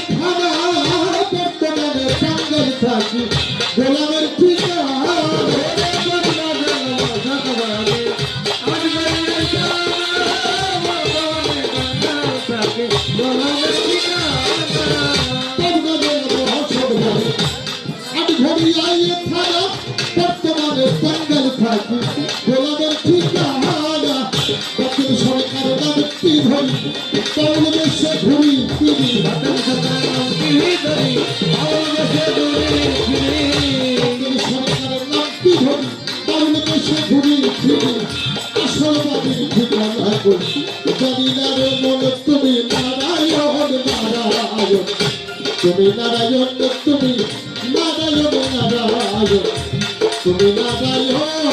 থানা বর্তমানে টাঙ্গাইল থাকি গোলামের ঠিকানা বর্তমানে টাঙ্গাইল থাকি গোলামের ঠিকানা দক্ষিণ সরকার নামটি ধরি তাহলে দেশে ঘুরি ফিরি দক্ষিণ সরকারের নামটি ধরি তাহলে দেশে ঘুরি ফিরি আসল বাড়ির ঠিকানা করি জানি না রে মন তুমি নারায়ণ নারায়ণ তুমি নারায়ণ তুমি নারায়ণ নারায়ণ তুমি নারায়ণ